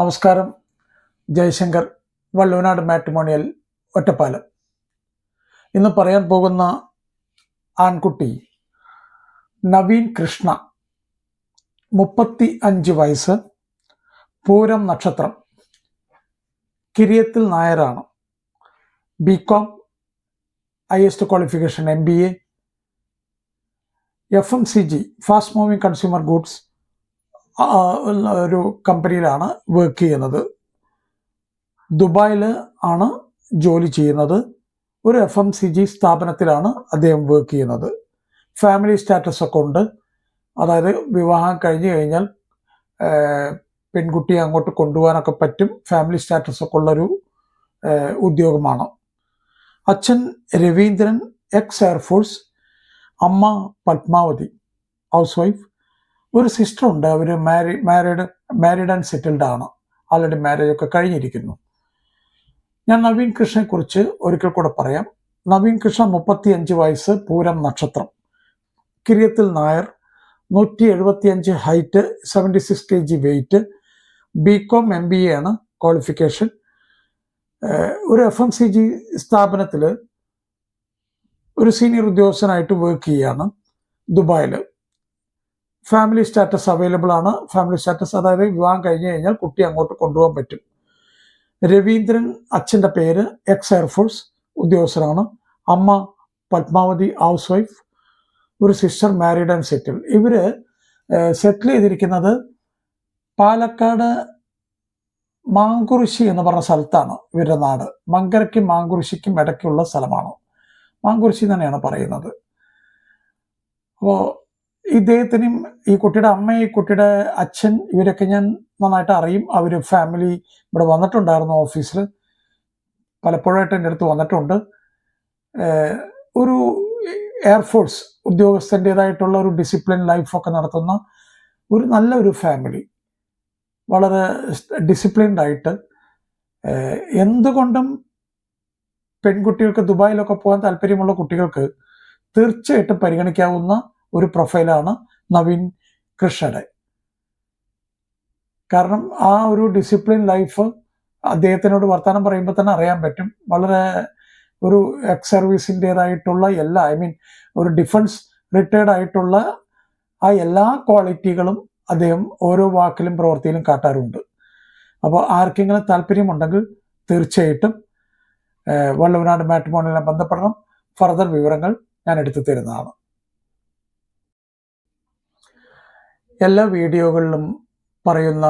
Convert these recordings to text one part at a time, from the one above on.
നമസ്കാരം. ജയശങ്കർ, വള്ളുവനാട് മാട്രിമോണിയൽ, ഒറ്റപ്പാലം. ഇന്ന് പറയാൻ പോകുന്ന ആൺകുട്ടി നവീൻ കൃഷ്ണ, 35 വയസ്സ്, പൂരം നക്ഷത്രം, കിരിയത്തിൽ നായരാണ്. BCom, highest qualification MBA, FMCG fast moving consumer goods ഒരു കമ്പനിയിലാണ് വർക്ക് ചെയ്യുന്നത്. ദുബായിൽ ആണ് ജോലി ചെയ്യുന്നത്. ഒരു FMCG സ്ഥാപനത്തിലാണ് അദ്ദേഹം വർക്ക് ചെയ്യുന്നത്. ഫാമിലി സ്റ്റാറ്റസ് ഒക്കെ ഉണ്ട്. അതായത് വിവാഹം കഴിഞ്ഞു കഴിഞ്ഞാൽ പെൺകുട്ടിയെ അങ്ങോട്ട് കൊണ്ടുപോകാനൊക്കെ പറ്റും. ഫാമിലി സ്റ്റാറ്റസ് ഒക്കെ ഉള്ളൊരു ഉദ്യോഗമാണ്. അച്ഛൻ രവീന്ദ്രൻ, എക്സ് എയർഫോഴ്സ്. അമ്മ പത്മാവതി, ഹൗസ് വൈഫ്. ഒരു സിസ്റ്റർ ഉണ്ട്. അവർ മാരീഡ് ആൻഡ് സെറ്റിൽഡ് ആണ്. ആൾറെഡി മാരേജ് ഒക്കെ കഴിഞ്ഞിരിക്കുന്നു. ഞാൻ നവീൻ കൃഷ്ണനെ കുറിച്ച് ഒരിക്കൽ കൂടെ പറയാം. നവീൻ കൃഷ്ണ 35 വയസ്സ്, പൂരം നക്ഷത്രം, കിരിയത്തിൽ Nair, 175 height, 76 kg weight, BCom MBA ആണ് ക്വാളിഫിക്കേഷൻ. ഒരു FMCG സ്ഥാപനത്തിൽ ഒരു സീനിയർ ഉദ്യോഗസ്ഥനായിട്ട് വർക്ക് ചെയ്യുകയാണ് ദുബായിൽ. ഫാമിലി സ്റ്റാറ്റസ് അവൈലബിൾ ആണ്. ഫാമിലി സ്റ്റാറ്റസ് അതായത് വിവാഹം കഴിഞ്ഞു കഴിഞ്ഞാൽ കുട്ടി അങ്ങോട്ട് കൊണ്ടുപോകാൻ പറ്റും. രവീന്ദ്രൻ, അച്ഛൻ്റെ പേര്, എക്സ് എയർഫോഴ്സ് ഉദ്യോഗസ്ഥനാണ്. അമ്മ പത്മാവതി, ഹൗസ് വൈഫ്. ഒരു സിസ്റ്റർ മാരീഡ് ആൻഡ് സെറ്റിൽ. ഇവർ സെറ്റിൽ ചെയ്തിരിക്കുന്നത് പാലക്കാട് മാങ്കുറിശി എന്ന് പറഞ്ഞ സ്ഥലത്താണ് ഇവരുടെ നാട്. മങ്കരയ്ക്കും മാങ്കുറിശിക്കും ഇടയ്ക്കുള്ള സ്ഥലമാണ്. മാങ്കുറിശി തന്നെയാണ് പറയുന്നത്. അപ്പോൾ ഇദ്ദേഹത്തിനും ഈ കുട്ടിയുടെ അമ്മ, ഈ കുട്ടിയുടെ അച്ഛൻ, ഇവരൊക്കെ ഞാൻ നന്നായിട്ട് അറിയും. അവർ ഫാമിലി ഇവിടെ വന്നിട്ടുണ്ടായിരുന്നു ഓഫീസിൽ. പലപ്പോഴായിട്ട് എൻ്റെ അടുത്ത് വന്നിട്ടുണ്ട്. ഒരു എയർഫോഴ്സ് ഉദ്യോഗസ്ഥൻ്റേതായിട്ടുള്ള ഒരു ഡിസിപ്ലിൻ ലൈഫൊക്കെ നടത്തുന്ന ഒരു നല്ലൊരു ഫാമിലി. വളരെ ഡിസിപ്ലിൻഡ് ആയിട്ട്. എന്തുകൊണ്ടും പെൺകുട്ടികൾക്ക് ദുബായിലൊക്കെ പോകാൻ താല്പര്യമുള്ള കുട്ടികൾക്ക് തീർച്ചയായിട്ടും പരിഗണിക്കാവുന്ന ഒരു പ്രൊഫൈലാണ് നവീൻ കൃഷ്ണയുടെ. കാരണം ആ ഒരു ഡിസിപ്ലിൻ ലൈഫ് അദ്ദേഹത്തിനോട് വർത്തമാനം പറയുമ്പോൾ തന്നെ അറിയാൻ പറ്റും. വളരെ ഒരു എക്സ് സർവീസിൻ്റേതായിട്ടുള്ള എല്ലാ, ഒരു ഡിഫൻസ് റിട്ടയർഡ് ആയിട്ടുള്ള ആ എല്ലാ ക്വാളിറ്റികളും അദ്ദേഹം ഓരോ വാക്കിലും പ്രവൃത്തിയിലും കാട്ടാറുണ്ട്. അപ്പോൾ ആർക്കെങ്കിലും താല്പര്യമുണ്ടെങ്കിൽ തീർച്ചയായിട്ടും വള്ളുവനാട് മാട്രിമോണിയലിനെ ബന്ധപ്പെടണം. ഫർദർ വിവരങ്ങൾ ഞാൻ എടുത്തു തരുന്നതാണ്. എല്ലാ വീഡിയോകളിലും പറയുന്ന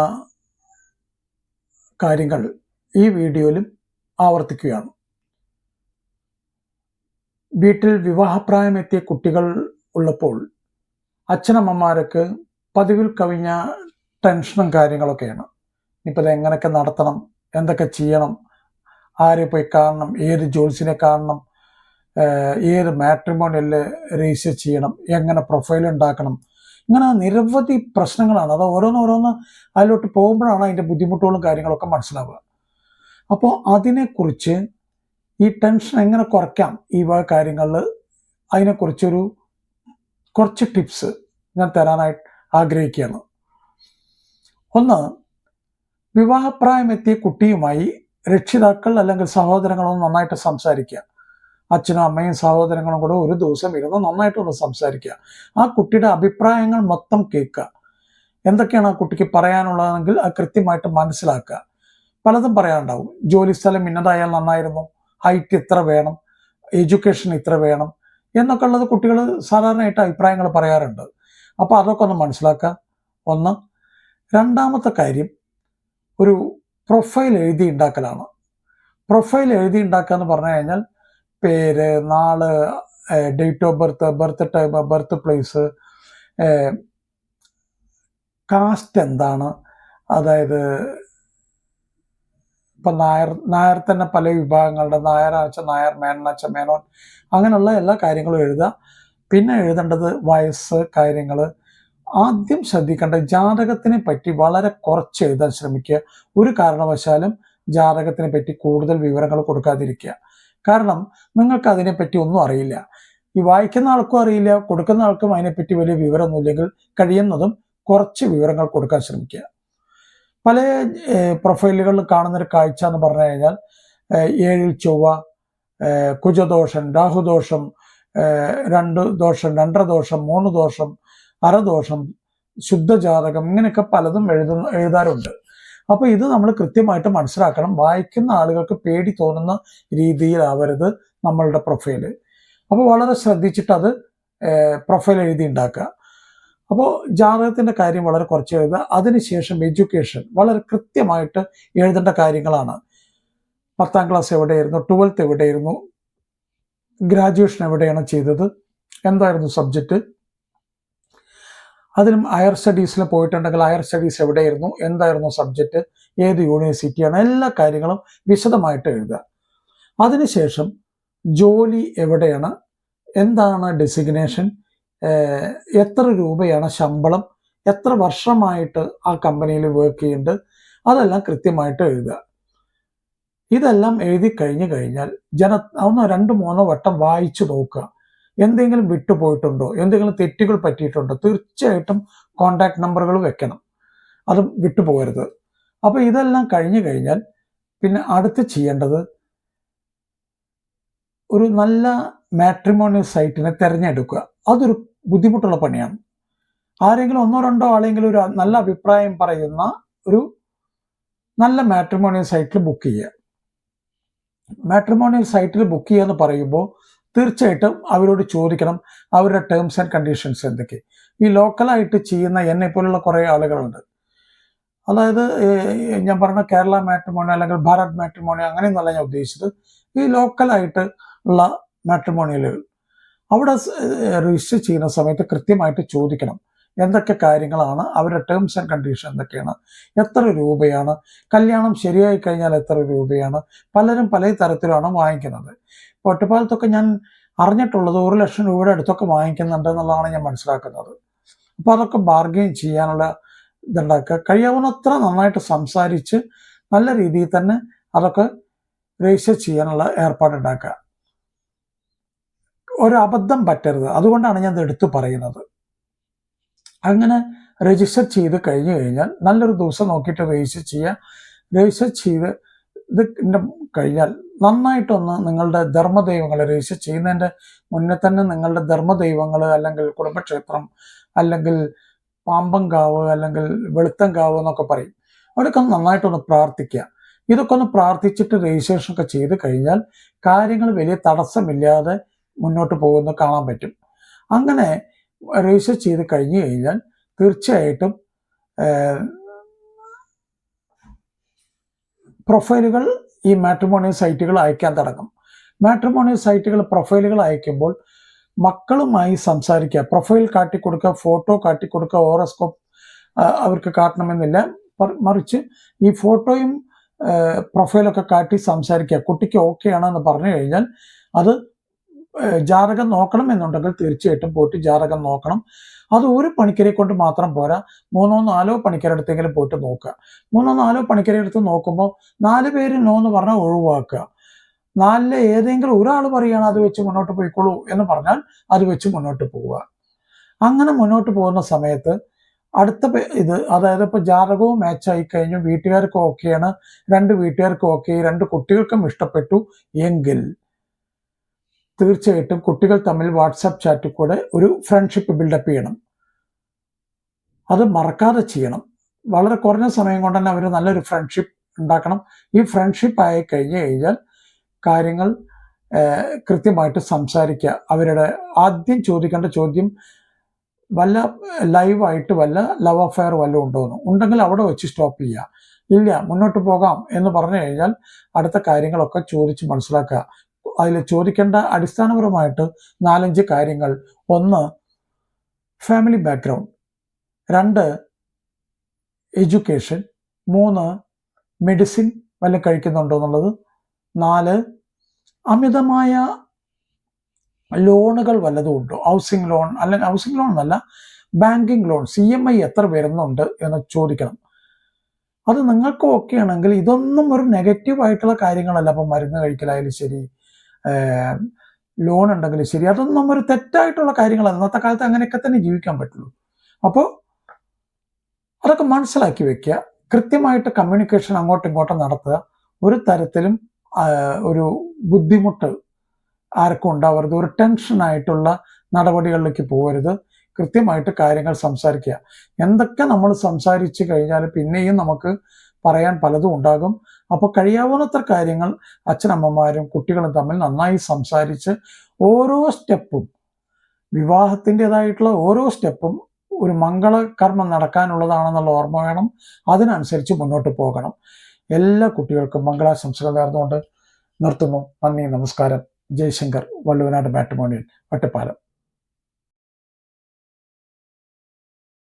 കാര്യങ്ങൾ ഈ വീഡിയോയിലും ആവർത്തിക്കുകയാണ്. വീട്ടിൽ വിവാഹപ്രായമെത്തിയ കുട്ടികൾ ഉള്ളപ്പോൾ അച്ഛനമ്മമാർക്ക് പതിവിൽ കവിഞ്ഞ ടെൻഷനും കാര്യങ്ങളൊക്കെയാണ്. ഇനിയിപ്പോൾ ഇത് എങ്ങനെയൊക്കെ നടത്തണം, എന്തൊക്കെ ചെയ്യണം, ആരെ പോയി കാണണം, ഏത് ജോത്സ്യനെ കാണണം, ഏത് മാട്രിമോണിയലിൽ രജിസ്റ്റർ ചെയ്യണം, എങ്ങനെ പ്രൊഫൈൽ ഉണ്ടാക്കണം, ഇങ്ങനെ നിരവധി പ്രശ്നങ്ങളാണ്. അത് ഓരോന്ന് അതിലോട്ട് പോകുമ്പോഴാണ് അതിൻ്റെ ബുദ്ധിമുട്ടുകളും കാര്യങ്ങളൊക്കെ മനസ്സിലാവുക. അപ്പോൾ അതിനെക്കുറിച്ച് ഈ ടെൻഷൻ എങ്ങനെ കുറയ്ക്കാം, ഈ വക കാര്യങ്ങളിൽ അതിനെക്കുറിച്ചൊരു കുറച്ച് ടിപ്സ് ഞാൻ തരാനായിട്ട് ആഗ്രഹിക്കുകയാണ്. ഒന്ന്, വിവാഹപ്രായമെത്തിയ കുട്ടിയുമായി രക്ഷിതാക്കൾ അല്ലെങ്കിൽ സഹോദരങ്ങളൊന്ന് നന്നായിട്ട് സംസാരിക്കുക. അച്ഛനും അമ്മയും സഹോദരങ്ങളും കൂടെ ഒരു ദിവസം ഇരുന്ന് നന്നായിട്ടൊന്ന് സംസാരിക്കുക. ആ കുട്ടിയുടെ അഭിപ്രായങ്ങൾ മൊത്തം കേൾക്കുക. എന്തൊക്കെയാണ് ആ കുട്ടിക്ക് പറയാനുള്ളതെങ്കിൽ അത് കൃത്യമായിട്ട് മനസ്സിലാക്കുക. പലതും പറയാനുണ്ടാവും. ജോലി സ്ഥലം ഇന്നതായാൽ നന്നായിരുന്നു, ഹൈറ്റ് ഇത്ര വേണം, എഡ്യൂക്കേഷൻ ഇത്ര വേണം എന്നൊക്കെ ഉള്ളത് കുട്ടികൾ സാധാരണയായിട്ട് അഭിപ്രായങ്ങൾ പറയാറുണ്ട്. അപ്പോൾ അതൊക്കെ ഒന്ന് മനസ്സിലാക്കുക. ഒന്ന്. രണ്ടാമത്തെ കാര്യം, ഒരു പ്രൊഫൈൽ എഴുതി ഉണ്ടാക്കലാണ്. പ്രൊഫൈൽ എഴുതി ഉണ്ടാക്കുക എന്ന് പറഞ്ഞു കഴിഞ്ഞാൽ പേര്, നാള്, date of birth, birth time, birth place, caste എന്താണ്, അതായത് ഇപ്പം നായർ തന്നെ പല വിഭാഗങ്ങളുടെ, നായരാച്ച നായർ, മേനനാച്ച മേനോൻ, അങ്ങനെയുള്ള എല്ലാ കാര്യങ്ങളും എഴുതുക. പിന്നെ എഴുതേണ്ടത് വയസ്സ് കാര്യങ്ങൾ. ആദ്യം ശ്രദ്ധിക്കേണ്ടത് ജാതകത്തിനെ പറ്റി വളരെ കുറച്ച് എഴുതാൻ ശ്രമിക്കുക. ഒരു കാരണവശാലും ജാതകത്തിനെ പറ്റി കൂടുതൽ വിവരങ്ങൾ കൊടുക്കാതിരിക്കുക. കാരണം നിങ്ങൾക്ക് അതിനെപ്പറ്റി ഒന്നും അറിയില്ല. ഈ വായിക്കുന്ന ആൾക്കും അറിയില്ല, കൊടുക്കുന്ന ആൾക്കും അതിനെപ്പറ്റി വലിയ വിവരമൊന്നുമില്ലെങ്കിൽ കഴിയുന്നതും കുറച്ച് വിവരങ്ങൾ കൊടുക്കാൻ ശ്രമിക്കുക. പല പ്രൊഫൈലുകളിൽ കാണുന്നൊരു കാഴ്ച എന്ന് പറഞ്ഞു കഴിഞ്ഞാൽ 7 ചൊവ്വ, കുജദോഷം, രാഹുദോഷം, 2 ദോഷം, 2.5 ദോഷം, 3 ദോഷം, അരദോഷം, ശുദ്ധജാതകം, ഇങ്ങനെയൊക്കെ പലതും എഴുതാറുണ്ട്. അപ്പോൾ ഇത് നമ്മൾ കൃത്യമായിട്ട് മനസ്സിലാക്കണം. വായിക്കുന്ന ആളുകൾക്ക് പേടി തോന്നുന്ന രീതിയിലാവരുത് നമ്മളുടെ പ്രൊഫൈല്. അപ്പോൾ വളരെ ശ്രദ്ധിച്ചിട്ട് അത് പ്രൊഫൈൽ എഴുതി ഉണ്ടാക്കുക. അപ്പോൾ ജാതകത്തിന്റെ കാര്യം വളരെ കുറച്ച് എഴുതുക. അതിനുശേഷം എഡ്യൂക്കേഷൻ വളരെ കൃത്യമായിട്ട് എഴുതേണ്ട കാര്യങ്ങളാണ്. 10ാം ക്ലാസ് എവിടെയായിരുന്നു, 12th എവിടെയായിരുന്നു, ഗ്രാജുവേഷൻ എവിടെയാണ് ചെയ്തത്, എന്തായിരുന്നു സബ്ജക്റ്റ്, അതിനും ഹയർ സ്റ്റഡീസിൽ പോയിട്ടുണ്ടെങ്കിൽ ഹയർ സ്റ്റഡീസ് എവിടെയായിരുന്നു, എന്തായിരുന്നു സബ്ജക്റ്റ്, ഏത് യൂണിവേഴ്സിറ്റിയാണ്, എല്ലാ കാര്യങ്ങളും വിശദമായിട്ട് എഴുതുക. അതിനുശേഷം ജോലി എവിടെയാണ്, എന്താണ് ഡെസിഗ്നേഷൻ, എത്ര രൂപയാണ് ശമ്പളം, എത്ര വർഷമായിട്ട് ആ കമ്പനിയിൽ വർക്ക് ചെയ്യുന്നുണ്ട്, അതെല്ലാം കൃത്യമായിട്ട് എഴുതുക. ഇതെല്ലാം എഴുതി കഴിഞ്ഞാൽ ഒന്നോ 2-3 വട്ടം വായിച്ചു നോക്കുക. എന്തെങ്കിലും വിട്ടുപോയിട്ടുണ്ടോ, എന്തെങ്കിലും തെറ്റുകൾ പറ്റിയിട്ടുണ്ടോ, തീർച്ചയായിട്ടും കോണ്ടാക്ട് നമ്പറുകൾ വെക്കണം, അത് വിട്ടുപോകരുത്. അപ്പോൾ ഇതെല്ലാം കഴിഞ്ഞാൽ പിന്നെ അടുത്ത് ചെയ്യേണ്ടത് ഒരു നല്ല മാട്രിമോണിയൽ സൈറ്റിനെ തിരഞ്ഞെടുക്കുക. അതൊരു ബുദ്ധിമുട്ടുള്ള പണിയാണ്. ആരെങ്കിലും 1-2 ആളെങ്കിലും ഒരു നല്ല അഭിപ്രായം പറയുന്ന ഒരു നല്ല മാട്രിമോണിയൽ സൈറ്റിൽ ബുക്ക് ചെയ്യുക. മാട്രിമോണിയൽ സൈറ്റിൽ ബുക്ക് ചെയ്യുക എന്ന് പറയുമ്പോൾ തീർച്ചയായിട്ടും അവരോട് ചോദിക്കണം അവരുടെ ടേംസ് ആൻഡ് കണ്ടീഷൻസ് എന്തൊക്കെ. ഈ ലോക്കലായിട്ട് ചെയ്യുന്ന എന്നെ പോലുള്ള കുറേ ആളുകളുണ്ട്. അതായത് ഞാൻ പറഞ്ഞ കേരള മാട്രിമോണി അല്ലെങ്കിൽ ഭാരത് മാട്രിമോണി അങ്ങനെയൊന്നല്ല ഞാൻ ഉദ്ദേശിച്ചത്. ഈ ലോക്കലായിട്ട് ഉള്ള മാട്രിമോണിയലുകൾ അവിടെ രജിസ്റ്റർ ചെയ്യുന്ന സമയത്ത് കൃത്യമായിട്ട് ചോദിക്കണം എന്തൊക്കെ കാര്യങ്ങളാണ്, അവരുടെ ടേംസ് ആൻഡ് കണ്ടീഷൻ എന്തൊക്കെയാണ്, എത്ര രൂപയാണ്, കല്യാണം ശരിയായി കഴിഞ്ഞാൽ എത്ര രൂപയാണ്. പലരും പല തരത്തിലാണ് വാങ്ങിക്കുന്നത്. ഒറ്റപ്പാലത്തൊക്കെ ഞാൻ അറിഞ്ഞിട്ടുള്ളത് 1 ലക്ഷം രൂപയുടെ അടുത്തൊക്കെ വാങ്ങിക്കുന്നുണ്ട് എന്നുള്ളതാണ് ഞാൻ മനസ്സിലാക്കുന്നത്. അപ്പോൾ അതൊക്കെ ബാർഗെയിൻ ചെയ്യാനുള്ള ഇതുണ്ടാക്കുക. കഴിയാവുന്നത്ര നന്നായിട്ട് സംസാരിച്ച് നല്ല രീതിയിൽ തന്നെ അതൊക്കെ രജിസ്റ്റർ ചെയ്യാനുള്ള ഏർപ്പാടുണ്ടാക്കുക. ഒരു അബദ്ധം പറ്റരുത്, അതുകൊണ്ടാണ് ഞാൻ ഇത് എടുത്തു പറയുന്നത്. അങ്ങനെ രജിസ്റ്റർ ചെയ്ത് കഴിഞ്ഞാൽ നല്ലൊരു ദിവസം നോക്കിയിട്ട് രജിസ്റ്റർ ചെയ്യുക. രജിസ്റ്റർ ചെയ്ത് ഇത് കഴിഞ്ഞാൽ നന്നായിട്ടൊന്ന് നിങ്ങളുടെ ധർമ്മദൈവങ്ങൾ രജിസ്റ്റർ ചെയ്യുന്നതിൻ്റെ മുന്നേ തന്നെ നിങ്ങളുടെ ധർമ്മദൈവങ്ങൾ അല്ലെങ്കിൽ കുടുംബക്ഷേത്രം അല്ലെങ്കിൽ പാമ്പങ്കാവ് അല്ലെങ്കിൽ വെളുത്തങ്കാവ് എന്നൊക്കെ പറയും, അവിടെയൊക്കെ ഒന്ന് നന്നായിട്ടൊന്ന് പ്രാർത്ഥിക്കുക. ഇതൊക്കെ ഒന്ന് പ്രാർത്ഥിച്ചിട്ട് രജിസ്ട്രേഷൻ ഒക്കെ ചെയ്ത് കഴിഞ്ഞാൽ കാര്യങ്ങൾ വലിയ തടസ്സമില്ലാതെ മുന്നോട്ട് പോകുന്നത് കാണാൻ പറ്റും. അങ്ങനെ രജിസ്റ്റർ ചെയ്ത് കഴിഞ്ഞാൽ തീർച്ചയായിട്ടും പ്രൊഫൈലുകൾ ഈ മാട്രിമോണിയൽ സൈറ്റുകൾ അയക്കാൻ തുടങ്ങും. മാട്രിമോണിയൽ സൈറ്റുകൾ പ്രൊഫൈലുകൾ അയക്കുമ്പോൾ മക്കളുമായി സംസാരിക്കുക. പ്രൊഫൈൽ കാട്ടിക്കൊടുക്കുക, ഫോട്ടോ കാട്ടിക്കൊടുക്കുക, ഹോറോസ്കോപ്പ് അവർക്ക് കാട്ടണമെന്നില്ല. മറിച്ച് ഈ ഫോട്ടോയും പ്രൊഫൈലൊക്കെ കാട്ടി സംസാരിക്കുക. കുട്ടിക്ക് ഓക്കെ ആണെന്ന് പറഞ്ഞു കഴിഞ്ഞാൽ അത് ജാതകം നോക്കണം എന്നുണ്ടെങ്കിൽ തീർച്ചയായിട്ടും പോയിട്ട് ജാതകം നോക്കണം. അത് ഒരു പണിക്കരെ കൊണ്ട് മാത്രം പോരാ, 3-4 പണിക്കരടുത്തെങ്കിലും പോയിട്ട് നോക്കുക. 3-4 പണിക്കരടുത്ത് നോക്കുമ്പോൾ 4 പേര് നോ എന്ന് പറഞ്ഞാൽ ഒഴിവാക്കുക. 4 ഏതെങ്കിലും ഒരാൾ പറയുകയാണ് അത് വെച്ച് മുന്നോട്ട് പോയിക്കോളൂ എന്ന് പറഞ്ഞാൽ അത് വെച്ച് മുന്നോട്ട് പോവുക. അങ്ങനെ മുന്നോട്ട് പോകുന്ന സമയത്ത് അടുത്ത ഇത്, അതായത് ഇപ്പോൾ ജാതകവും മാച്ചായി കഴിഞ്ഞു, വീട്ടുകാർക്ക് ഓക്കെയാണ്, 2 വീട്ടുകാർക്കും ഓക്കെ, 2 കുട്ടികൾക്കും ഇഷ്ടപ്പെട്ടു എങ്കിൽ തീർച്ചയായിട്ടും കുട്ടികൾ തമ്മിൽ വാട്സാപ്പ് ചാറ്റിൽ കൂടെ ഒരു ഫ്രണ്ട്ഷിപ്പ് ബിൽഡപ്പ് ചെയ്യണം. അത് മറക്കാതെ ചെയ്യണം. വളരെ കുറഞ്ഞ സമയം കൊണ്ട് തന്നെ അവർ നല്ലൊരു ഫ്രണ്ട്ഷിപ്പ് ഉണ്ടാക്കണം. ഈ ഫ്രണ്ട്ഷിപ്പ് ആയി കഴിഞ്ഞാൽ കാര്യങ്ങൾ കൃത്യമായിട്ട് സംസാരിക്കുക. അവരുടെ ആദ്യം ചോദിക്കേണ്ട ചോദ്യം വല്ല ലൈവായിട്ട് വല്ല ലവ് അഫെയർ വല്ലതും ഉണ്ടോയെന്ന്. ഉണ്ടെങ്കിൽ അവിടെ വെച്ച് സ്റ്റോപ്പ് ചെയ്യുക. ഇല്ല മുന്നോട്ട് പോകാം എന്ന് പറഞ്ഞു കഴിഞ്ഞാൽ അടുത്ത കാര്യങ്ങളൊക്കെ ചോദിച്ച് മനസ്സിലാക്കുക. അതിൽ ചോദിക്കേണ്ട അടിസ്ഥാനപരമായിട്ട് 4-5 കാര്യങ്ങൾ: 1 ഫാമിലി ബാക്ക്ഗ്രൗണ്ട്, 2 എഡ്യൂക്കേഷൻ, 3 മെഡിസിൻ വല്ലതും കഴിക്കുന്നുണ്ടോ എന്നുള്ളത്, 4 അമിതമായ ലോണുകൾ വല്ലതും ഉണ്ടോ, ഹൗസിംഗ് ലോൺ അല്ലെങ്കിൽ ഹൗസിംഗ് ലോൺ എന്നല്ല ബാങ്കിങ് ലോൺ, CMI എത്ര വരുന്നുണ്ട് എന്ന് ചോദിക്കണം. അത് നിങ്ങൾക്ക് ഓക്കെ ആണെങ്കിൽ ഇതൊന്നും ഒരു നെഗറ്റീവ് ആയിട്ടുള്ള കാര്യങ്ങളല്ല. അപ്പം മരുന്ന് കഴിക്കലായാലും ശരി, ലോൺ ഉണ്ടെങ്കിലും ശരി, അതൊന്നും ഒരു തെറ്റായിട്ടുള്ള കാര്യങ്ങളല്ല. ഇന്നത്തെ കാലത്ത് അങ്ങനെയൊക്കെ തന്നെ ജീവിക്കാൻ പറ്റുള്ളൂ. അപ്പോൾ അതൊക്കെ മനസ്സിലാക്കി വെക്കുക. കൃത്യമായിട്ട് കമ്മ്യൂണിക്കേഷൻ അങ്ങോട്ടും ഇങ്ങോട്ടും നടത്തുക. ഒരു തരത്തിലും ഒരു ബുദ്ധിമുട്ട് ആർക്കും ഉണ്ടാവരുത്, ഒരു ടെൻഷനായിട്ടുള്ള നടപടികളിലേക്ക് പോകരുത്. കൃത്യമായിട്ട് കാര്യങ്ങൾ സംസാരിക്കുക. എന്തൊക്കെ നമ്മൾ സംസാരിച്ച് കഴിഞ്ഞാൽ പിന്നെയും നമുക്ക് പറയാൻ പലതും ഉണ്ടാകും. അപ്പോൾ കഴിയാവുന്നത്ര കാര്യങ്ങൾ അച്ഛനമ്മമാരും കുട്ടികളും തമ്മിൽ നന്നായി സംസാരിച്ച് ഓരോ സ്റ്റെപ്പും, വിവാഹത്തിൻ്റെതായിട്ടുള്ള ഓരോ സ്റ്റെപ്പും ഒരു മംഗളകർമ്മം നടക്കാനുള്ളതാണെന്നുള്ള ഓർമ്മ വേണം. അതിനനുസരിച്ച് മുന്നോട്ട് പോകണം. എല്ലാ കുട്ടികൾക്കും മംഗളാശംസകൾ നേർന്നുകൊണ്ട് നിർത്തുന്നു. നന്ദി, നമസ്കാരം. ജയശങ്കർ, വള്ളുവനാട് മാട്രിമോണിയൽ, ഒറ്റപ്പാലം.